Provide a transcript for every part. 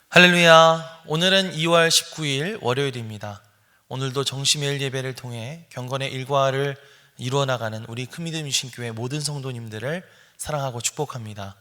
할렐루야. 오늘은 2월 19일 월요일입니다. 오늘도 정심일 예배를 통해 경건의 일과를 이루어 나가는 우리 큰믿음 유신교회 모든 성도님들을 사랑하고 축복합니다.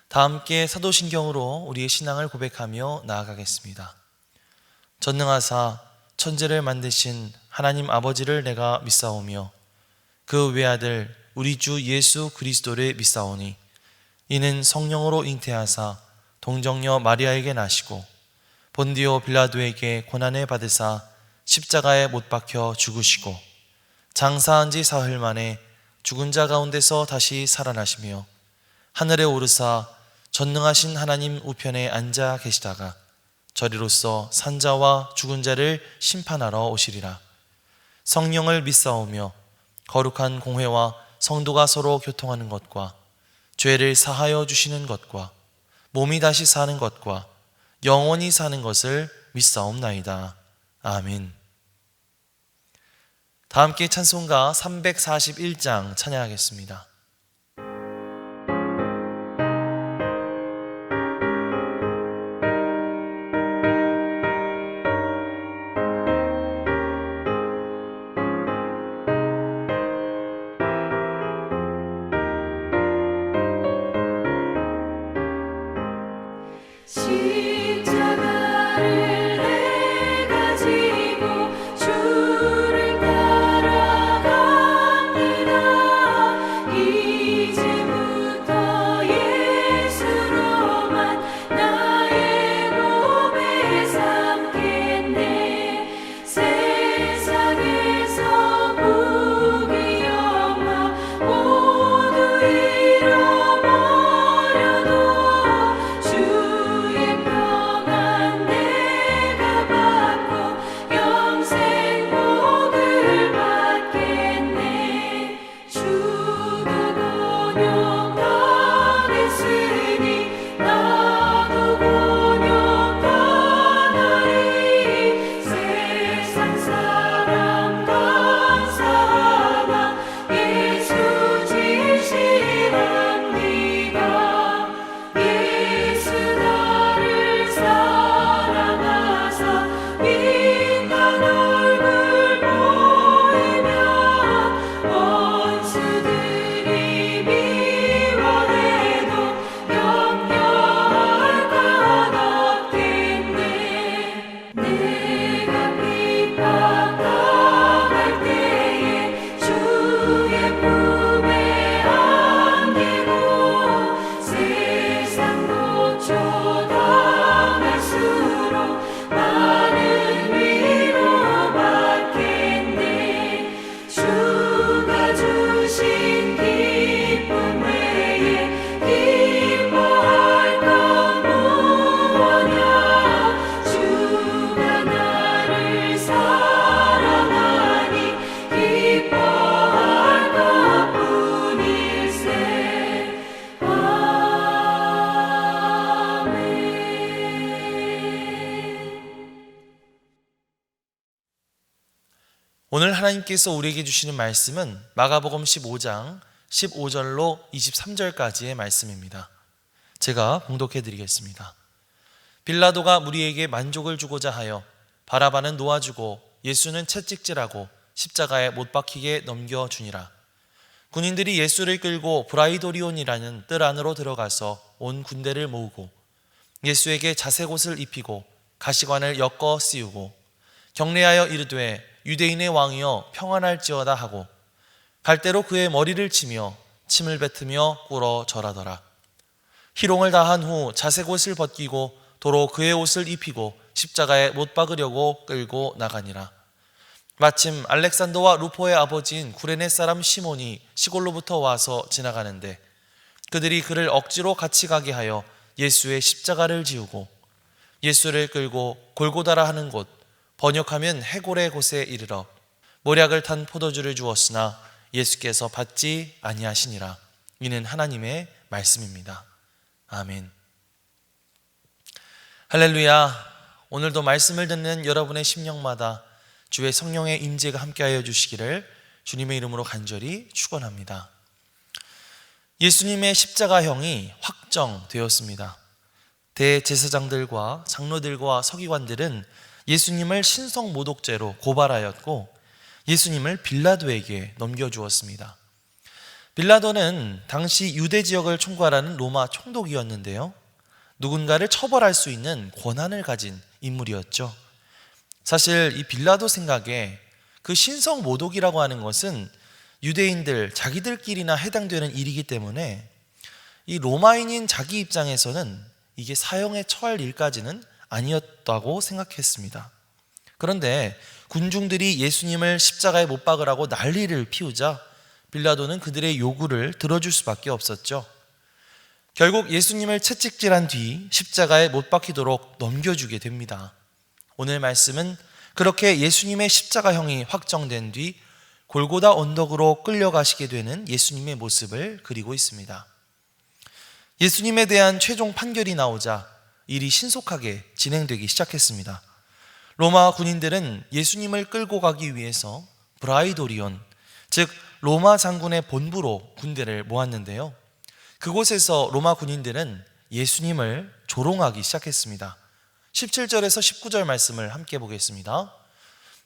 다 함께 사도신경으로 우리의 신앙을 고백하며 나아가겠습니다. 전능하사 천지를 만드신 하나님 아버지를 내가 믿사오며 그 외아들 우리 주 예수 그리스도를 믿사오니 이는 성령으로 잉태하사 동정녀 마리아에게 나시고 본디오 빌라도에게 고난을 받으사 십자가에 못 박혀 죽으시고 장사한 지 사흘 만에 죽은 자 가운데서 다시 살아나시며 하늘에 오르사 전능하신 하나님 우편에 앉아 계시다가 저리로서 산자와 죽은 자를 심판하러 오시리라. 성령을 믿사오며 거룩한 공회와 성도가 서로 교통하는 것과 죄를 사하여 주시는 것과 몸이 다시 사는 것과 영원히 사는 것을 믿사옵나이다. 아멘. 다 함께 찬송가 341장 찬양하겠습니다. 오늘 하나님께서 우리에게 주시는 말씀은 마가복음 15장 15절로 23절까지의 말씀입니다. 제가 봉독해 드리겠습니다. 빌라도가 무리에게 만족을 주고자 하여 바라바는 놓아주고 예수는 채찍질하고 십자가에 못 박히게 넘겨주니라. 군인들이 예수를 끌고 브라이도리온이라는 뜰 안으로 들어가서 온 군대를 모으고 예수에게 자색옷을 입히고 가시관을 엮어 씌우고 경례하여 이르되 유대인의 왕이여 평안할지어다 하고 갈대로 그의 머리를 치며 침을 뱉으며 꿇어 절하더라. 희롱을 다한 후 자색옷을 벗기고 도로 그의 옷을 입히고 십자가에 못 박으려고 끌고 나가니라. 마침 알렉산더와 루포의 아버지인 구레네 사람 시몬이 시골로부터 와서 지나가는데 그들이 그를 억지로 같이 가게 하여 예수의 십자가를 지우고 예수를 끌고 골고다라 하는 곳, 번역하면 해골의 곳에 이르러 모략을 탄 포도주를 주었으나 예수께서 받지 아니하시니라. 이는 하나님의 말씀입니다. 아멘. 할렐루야. 오늘도 말씀을 듣는 여러분의 심령마다 주의 성령의 임재가 함께하여 주시기를 주님의 이름으로 간절히 축원합니다. 예수님의 십자가형이 확정되었습니다. 대제사장들과 장로들과 서기관들은 예수님을 신성모독죄로 고발하였고 예수님을 빌라도에게 넘겨주었습니다. 빌라도는 당시 유대 지역을 총괄하는 로마 총독이었는데요, 누군가를 처벌할 수 있는 권한을 가진 인물이었죠. 사실 이 빌라도 생각에 그 신성모독이라고 하는 것은 유대인들 자기들끼리나 해당되는 일이기 때문에 이 로마인인 자기 입장에서는 이게 사형에 처할 일까지는 아니었다고 생각했습니다. 그런데 군중들이 예수님을 십자가에 못 박으라고 난리를 피우자 빌라도는 그들의 요구를 들어줄 수밖에 없었죠. 결국 예수님을 채찍질한 뒤 십자가에 못 박히도록 넘겨주게 됩니다. 오늘 말씀은 그렇게 예수님의 십자가형이 확정된 뒤 골고다 언덕으로 끌려가시게 되는 예수님의 모습을 그리고 있습니다. 예수님에 대한 최종 판결이 나오자 일이 신속하게 진행되기 시작했습니다. 로마 군인들은 예수님을 끌고 가기 위해서 브라이도리온, 즉 로마 장군의 본부로 군대를 모았는데요, 그곳에서 로마 군인들은 예수님을 조롱하기 시작했습니다. 17절에서 19절 말씀을 함께 보겠습니다.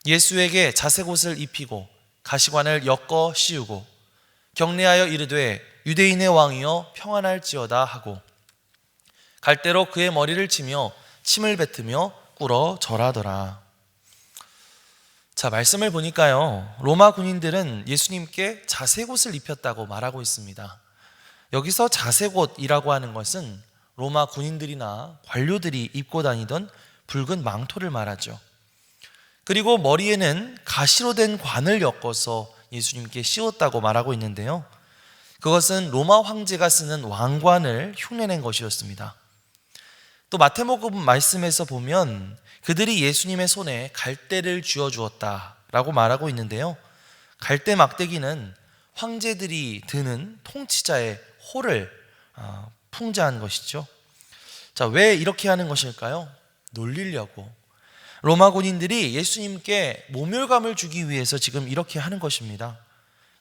예수에게 자색옷을 입히고 가시관을 엮어 씌우고 경례하여 이르되 유대인의 왕이여 평안할지어다 하고 갈대로 그의 머리를 치며 침을 뱉으며 꿇어 절하더라. 자, 말씀을 보니까요, 로마 군인들은 예수님께 자색옷을 입혔다고 말하고 있습니다. 여기서 자색옷이라고 하는 것은 로마 군인들이나 관료들이 입고 다니던 붉은 망토를 말하죠. 그리고 머리에는 가시로 된 관을 엮어서 예수님께 씌웠다고 말하고 있는데요, 그것은 로마 황제가 쓰는 왕관을 흉내낸 것이었습니다. 또 마태복음 말씀에서 보면 그들이 예수님의 손에 갈대를 쥐어주었다라고 말하고 있는데요, 갈대 막대기는 황제들이 드는 통치자의 호를 풍자한 것이죠. 자, 왜 이렇게 하는 것일까요? 놀리려고. 로마 군인들이 예수님께 모멸감을 주기 위해서 지금 이렇게 하는 것입니다.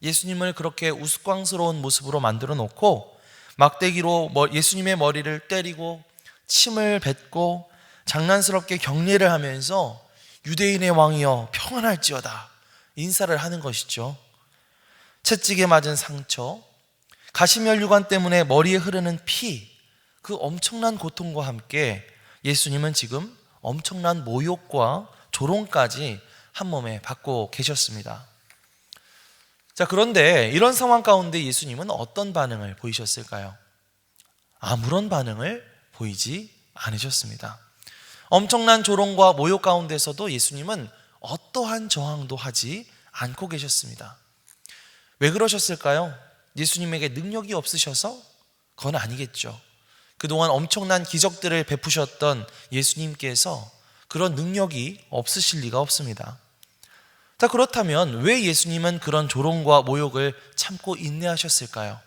예수님을 그렇게 우스꽝스러운 모습으로 만들어 놓고 막대기로 예수님의 머리를 때리고 침을 뱉고 장난스럽게 경례를 하면서 유대인의 왕이여 평안할지어다 인사를 하는 것이죠. 채찍에 맞은 상처, 가시면류관 때문에 머리에 흐르는 피, 그 엄청난 고통과 함께 예수님은 지금 엄청난 모욕과 조롱까지 한 몸에 받고 계셨습니다. 자, 그런데 이런 상황 가운데 예수님은 어떤 반응을 보이셨을까요? 아무런 반응을 보이지 않으셨습니다. 엄청난 조롱과 모욕 가운데서도 예수님은 어떠한 저항도 하지 않고 계셨습니다. 왜 그러셨을까요? 예수님에게 능력이 없으셔서? 그건 아니겠죠. 그동안 엄청난 기적들을 베푸셨던 예수님께서 그런 능력이 없으실 리가 없습니다. 자, 그렇다면 왜 예수님은 그런 조롱과 모욕을 참고 인내하셨을까요?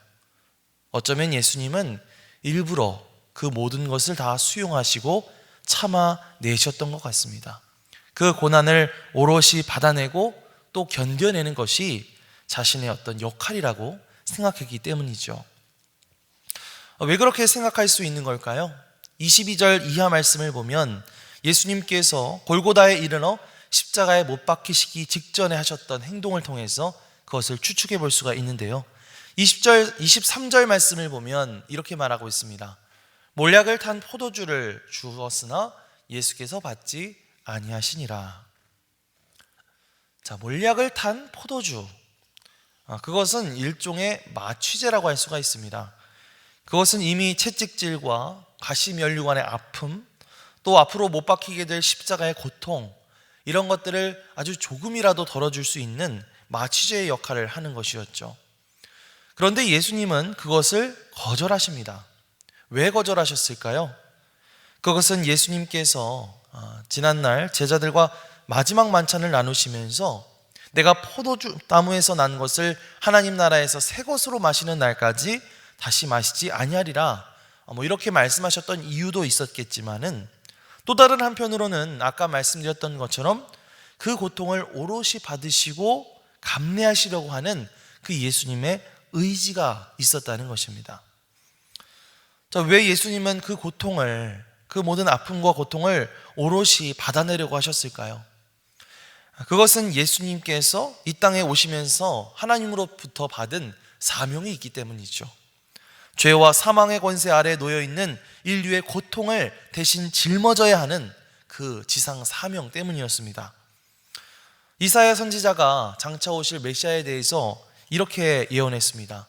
어쩌면 예수님은 일부러 그 모든 것을 다 수용하시고 참아내셨던 것 같습니다. 그 고난을 오롯이 받아내고 또 견뎌내는 것이 자신의 어떤 역할이라고 생각했기 때문이죠. 왜 그렇게 생각할 수 있는 걸까요? 22절 이하 말씀을 보면 예수님께서 골고다에 이르러 십자가에 못 박히시기 직전에 하셨던 행동을 통해서 그것을 추측해 볼 수가 있는데요, 23절 말씀을 보면 이렇게 말하고 있습니다. 몰약을 탄 포도주를 주었으나 예수께서 받지 아니하시니라. 자, 몰약을 탄 포도주, 그것은 일종의 마취제라고 할 수가 있습니다. 그것은 이미 채찍질과 가시면류관의 아픔, 또 앞으로 못 박히게 될 십자가의 고통, 이런 것들을 아주 조금이라도 덜어줄 수 있는 마취제의 역할을 하는 것이었죠. 그런데 예수님은 그것을 거절하십니다. 왜 거절하셨을까요? 그것은 예수님께서 지난날 제자들과 마지막 만찬을 나누시면서 내가 포도주 나무에서 난 것을 하나님 나라에서 새 것으로 마시는 날까지 다시 마시지 아니하리라, 이렇게 말씀하셨던 이유도 있었겠지만은 또 다른 한편으로는 아까 말씀드렸던 것처럼 그 고통을 오롯이 받으시고 감내하시려고 하는 그 예수님의 의지가 있었다는 것입니다. 자, 왜 예수님은 그 고통을 그 모든 아픔과 고통을 오롯이 받아내려고 하셨을까요? 그것은 예수님께서 이 땅에 오시면서 하나님으로부터 받은 사명이 있기 때문이죠. 죄와 사망의 권세 아래 놓여있는 인류의 고통을 대신 짊어져야 하는 그 지상 사명 때문이었습니다. 이사야 선지자가 장차 오실 메시아에 대해서 이렇게 예언했습니다.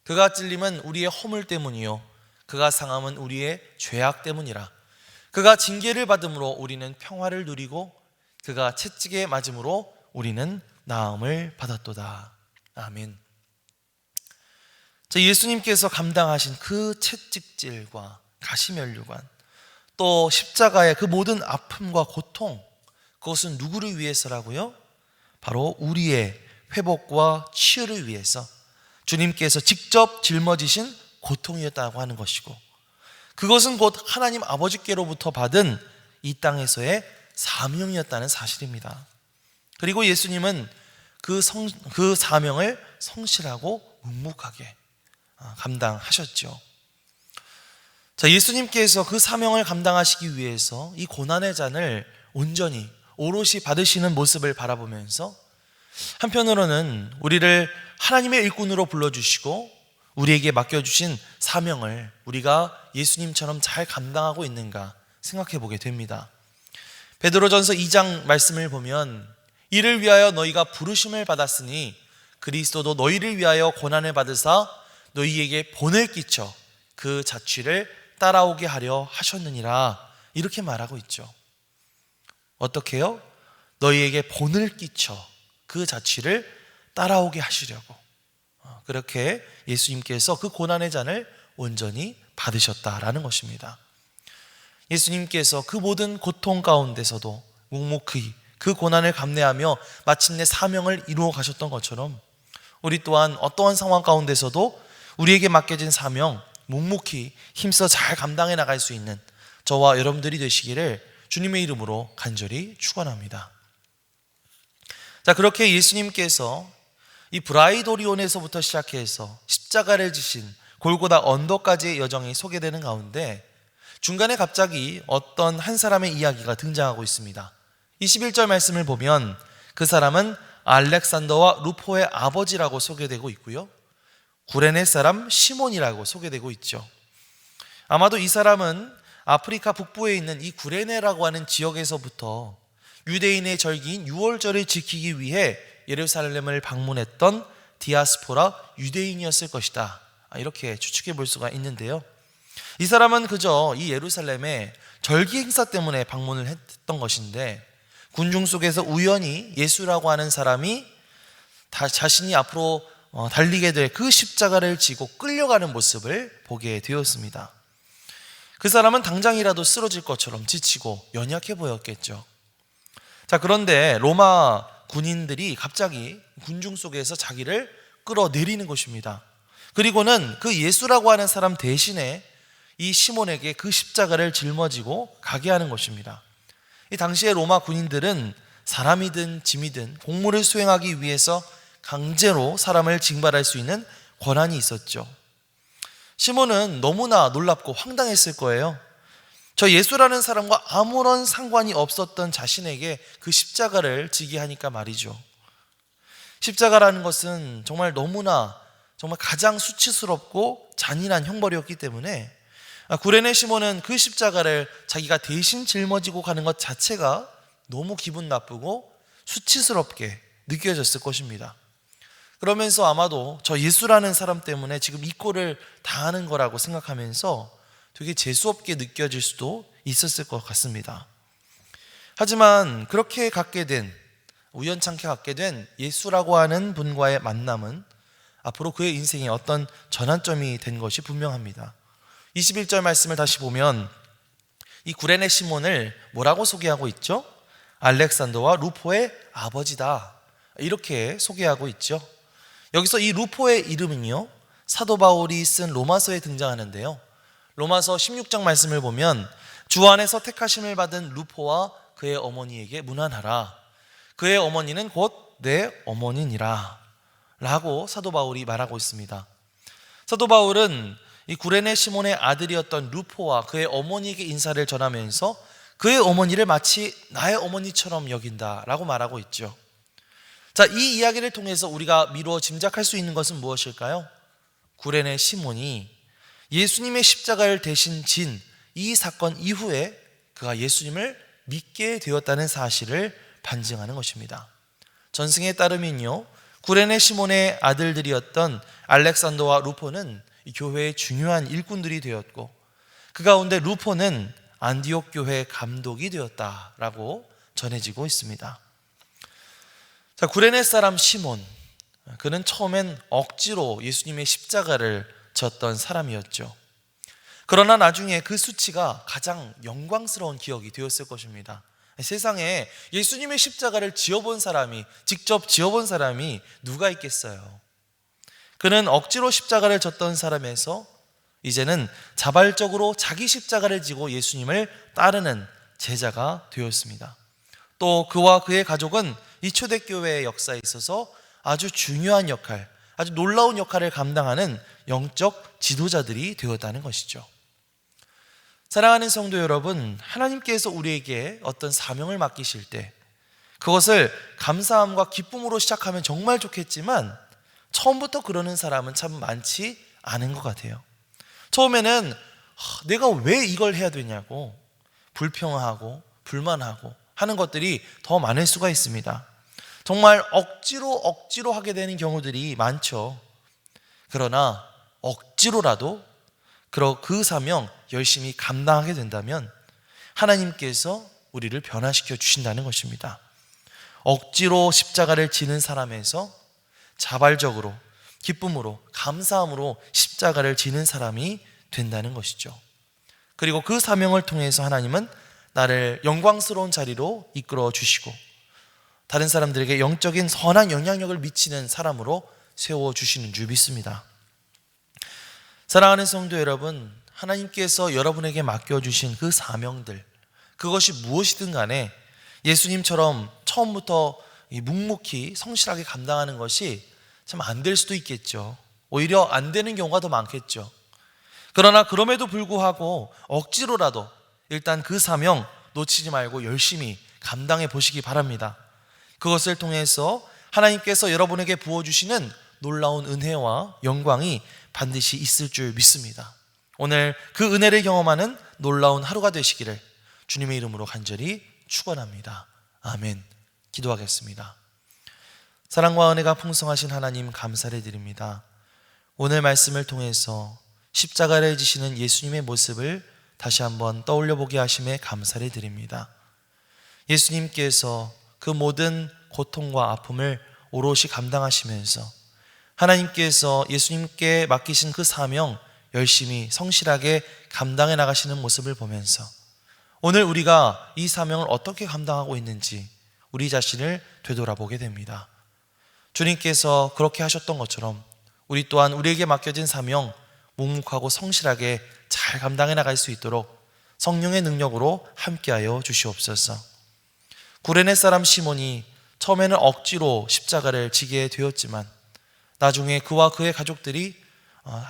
그가 찔림은 우리의 허물 때문이요 그가 상함은 우리의 죄악 때문이라. 그가 징계를 받음으로 우리는 평화를 누리고 그가 채찍에 맞음으로 우리는 나음을 받았도다. 아멘. 예수님께서 감당하신 그 채찍질과 가시면류관, 또 십자가의 그 모든 아픔과 고통, 그것은 누구를 위해서라고요? 바로 우리의 회복과 치유를 위해서 주님께서 직접 짊어지신 고통이었다고 하는 것이고, 그것은 곧 하나님 아버지께로부터 받은 이 땅에서의 사명이었다는 사실입니다. 그리고 예수님은 그 사명을 성실하고 묵묵하게 감당하셨죠. 예수님께서 그 사명을 감당하시기 위해서 이 고난의 잔을 온전히 오롯이 받으시는 모습을 바라보면서 한편으로는 우리를 하나님의 일꾼으로 불러주시고 우리에게 맡겨주신 사명을 우리가 예수님처럼 잘 감당하고 있는가 생각해 보게 됩니다. 베드로전서 2장 말씀을 보면 이를 위하여 너희가 부르심을 받았으니 그리스도도 너희를 위하여 고난을 받으사 너희에게 본을 끼쳐 그 자취를 따라오게 하려 하셨느니라, 이렇게 말하고 있죠. 어떻게요? 너희에게 본을 끼쳐 그 자취를 따라오게 하시려고, 그렇게 예수님께서 그 고난의 잔을 온전히 받으셨다라는 것입니다. 예수님께서 그 모든 고통 가운데서도 묵묵히 그 고난을 감내하며 마침내 사명을 이루어 가셨던 것처럼 우리 또한 어떠한 상황 가운데서도 우리에게 맡겨진 사명 묵묵히 힘써 잘 감당해 나갈 수 있는 저와 여러분들이 되시기를 주님의 이름으로 간절히 축원합니다. 그렇게 예수님께서 이 브라이도리온에서부터 시작해서 십자가를 지신 골고다 언덕까지의 여정이 소개되는 가운데 중간에 갑자기 어떤 한 사람의 이야기가 등장하고 있습니다. 21절 말씀을 보면 그 사람은 알렉산더와 루포의 아버지라고 소개되고 있고요, 구레네 사람 시몬이라고 소개되고 있죠. 아마도 이 사람은 아프리카 북부에 있는 이 구레네라고 하는 지역에서부터 유대인의 절기인 유월절을 지키기 위해 예루살렘을 방문했던 디아스포라 유대인이었을 것이다, 이렇게 추측해 볼 수가 있는데요. 이 사람은 그저 이 예루살렘에 절기 행사 때문에 방문을 했던 것인데 군중 속에서 우연히 예수라고 하는 사람이 자신이 앞으로 달리게 될 그 십자가를 지고 끌려가는 모습을 보게 되었습니다. 그 사람은 당장이라도 쓰러질 것처럼 지치고 연약해 보였겠죠. 그런데 로마 군인들이 갑자기 군중 속에서 자기를 끌어내리는 것입니다. 그리고는 그 예수라고 하는 사람 대신에 이 시몬에게 그 십자가를 짊어지고 가게 하는 것입니다. 이 당시에 로마 군인들은 사람이든 짐이든 공무를 수행하기 위해서 강제로 사람을 징발할 수 있는 권한이 있었죠. 시몬은 너무나 놀랍고 황당했을 거예요. 저 예수라는 사람과 아무런 상관이 없었던 자신에게 그 십자가를 지게 하니까 말이죠. 십자가라는 것은 정말 가장 수치스럽고 잔인한 형벌이었기 때문에 구레네 시몬은 그 십자가를 자기가 대신 짊어지고 가는 것 자체가 너무 기분 나쁘고 수치스럽게 느껴졌을 것입니다. 그러면서 아마도 저 예수라는 사람 때문에 지금 이 꼴을 당하는 거라고 생각하면서 되게 재수없게 느껴질 수도 있었을 것 같습니다. 하지만 그렇게 우연찮게 갖게 된 예수라고 하는 분과의 만남은 앞으로 그의 인생에 어떤 전환점이 된 것이 분명합니다. 21절 말씀을 다시 보면 이 구레네 시몬을 뭐라고 소개하고 있죠? 알렉산더와 루포의 아버지다, 이렇게 소개하고 있죠. 여기서 이 루포의 이름은요, 사도 바울이 쓴 로마서에 등장하는데요, 로마서 16장 말씀을 보면 주 안에서 택하심을 받은 루포와 그의 어머니에게 문안하라. 그의 어머니는 곧 내 어머니니라 라고 사도 바울이 말하고 있습니다. 사도 바울은 이 구레네 시몬의 아들이었던 루포와 그의 어머니에게 인사를 전하면서 그의 어머니를 마치 나의 어머니처럼 여긴다라고 말하고 있죠. 자, 이 이야기를 통해서 우리가 미루어 짐작할 수 있는 것은 무엇일까요? 구레네 시몬이 예수님의 십자가를 대신 진 이 사건 이후에 그가 예수님을 믿게 되었다는 사실을 반증하는 것입니다. 전승에 따르면요, 구레네 시몬의 아들들이었던 알렉산더와 루포는 이 교회의 중요한 일꾼들이 되었고, 그 가운데 루포는 안디옥 교회 감독이 되었다라고 전해지고 있습니다. 자, 구레네 사람 시몬, 그는 처음엔 억지로 예수님의 십자가를 졌던 사람이었죠. 그러나 나중에 그 수치가 가장 영광스러운 기억이 되었을 것입니다. 세상에 예수님의 십자가를 지어본 사람이, 직접 지어본 사람이 누가 있겠어요? 그는 억지로 십자가를 졌던 사람에서 이제는 자발적으로 자기 십자가를 지고 예수님을 따르는 제자가 되었습니다. 또 그와 그의 가족은 이 초대교회의 역사에 있어서 아주 중요한 역할, 아주 놀라운 역할을 감당하는 영적 지도자들이 되었다는 것이죠. 사랑하는 성도 여러분, 하나님께서 우리에게 어떤 사명을 맡기실 때 그것을 감사함과 기쁨으로 시작하면 정말 좋겠지만 처음부터 그러는 사람은 참 많지 않은 것 같아요. 처음에는 내가 왜 이걸 해야 되냐고 불평하고 불만하고 하는 것들이 더 많을 수가 있습니다. 정말 억지로 하게 되는 경우들이 많죠. 그러나 억지로라도 그 사명 열심히 감당하게 된다면 하나님께서 우리를 변화시켜 주신다는 것입니다. 억지로 십자가를 지는 사람에서 자발적으로 기쁨으로 감사함으로 십자가를 지는 사람이 된다는 것이죠. 그리고 그 사명을 통해서 하나님은 나를 영광스러운 자리로 이끌어 주시고 다른 사람들에게 영적인 선한 영향력을 미치는 사람으로 세워주시는 줄 믿습니다. 사랑하는 성도 여러분, 하나님께서 여러분에게 맡겨주신 그 사명들, 그것이 무엇이든 간에 예수님처럼 처음부터 묵묵히 성실하게 감당하는 것이 참 안 될 수도 있겠죠. 오히려 안 되는 경우가 더 많겠죠. 그러나 그럼에도 불구하고 억지로라도 일단 그 사명 놓치지 말고 열심히 감당해 보시기 바랍니다. 그것을 통해서 하나님께서 여러분에게 부어주시는 놀라운 은혜와 영광이 반드시 있을 줄 믿습니다. 오늘 그 은혜를 경험하는 놀라운 하루가 되시기를 주님의 이름으로 간절히 축원합니다. 아멘. 기도하겠습니다. 사랑과 은혜가 풍성하신 하나님 감사를 드립니다. 오늘 말씀을 통해서 십자가를 지시는 예수님의 모습을 다시 한번 떠올려 보게 하심에 감사를 드립니다. 예수님께서 그 모든 고통과 아픔을 오롯이 감당하시면서 하나님께서 예수님께 맡기신 그 사명 열심히 성실하게 감당해 나가시는 모습을 보면서 오늘 우리가 이 사명을 어떻게 감당하고 있는지 우리 자신을 되돌아보게 됩니다. 주님께서 그렇게 하셨던 것처럼 우리 또한 우리에게 맡겨진 사명 묵묵하고 성실하게 잘 감당해 나갈 수 있도록 성령의 능력으로 함께하여 주시옵소서. 구레네 사람 시몬이 처음에는 억지로 십자가를 지게 되었지만 나중에 그와 그의 가족들이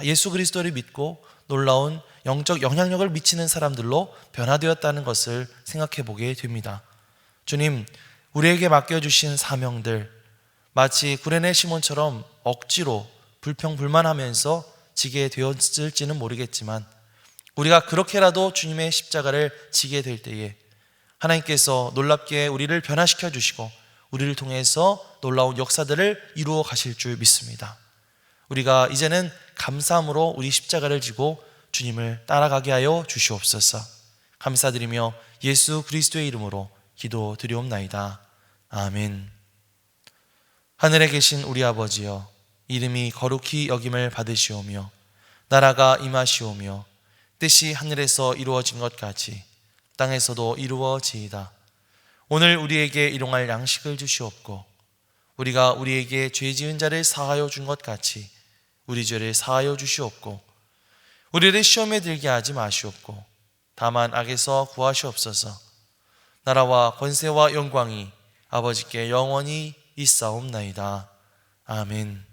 예수 그리스도를 믿고 놀라운 영적 영향력을 미치는 사람들로 변화되었다는 것을 생각해 보게 됩니다. 주님, 우리에게 맡겨주신 사명들 마치 구레네 시몬처럼 억지로 불평불만하면서 지게 되었을지는 모르겠지만 우리가 그렇게라도 주님의 십자가를 지게 될 때에 하나님께서 놀랍게 우리를 변화시켜 주시고 우리를 통해서 놀라운 역사들을 이루어 가실 줄 믿습니다. 우리가 이제는 감사함으로 우리 십자가를 지고 주님을 따라가게 하여 주시옵소서. 감사드리며 예수 그리스도의 이름으로 기도드리옵나이다. 아멘. 하늘에 계신 우리 아버지여, 이름이 거룩히 여김을 받으시오며 나라가 임하시오며 뜻이 하늘에서 이루어진 것 같이 땅에서도 이루어지이다. 오늘 우리에게 일용할 양식을 주시옵고 우리가 우리에게 죄 지은 자를 사하여 준 것 같이 우리 죄를 사하여 주시옵고 우리를 시험에 들게 하지 마시옵고 다만 악에서 구하시옵소서. 나라와 권세와 영광이 아버지께 영원히 있사옵나이다. 아멘.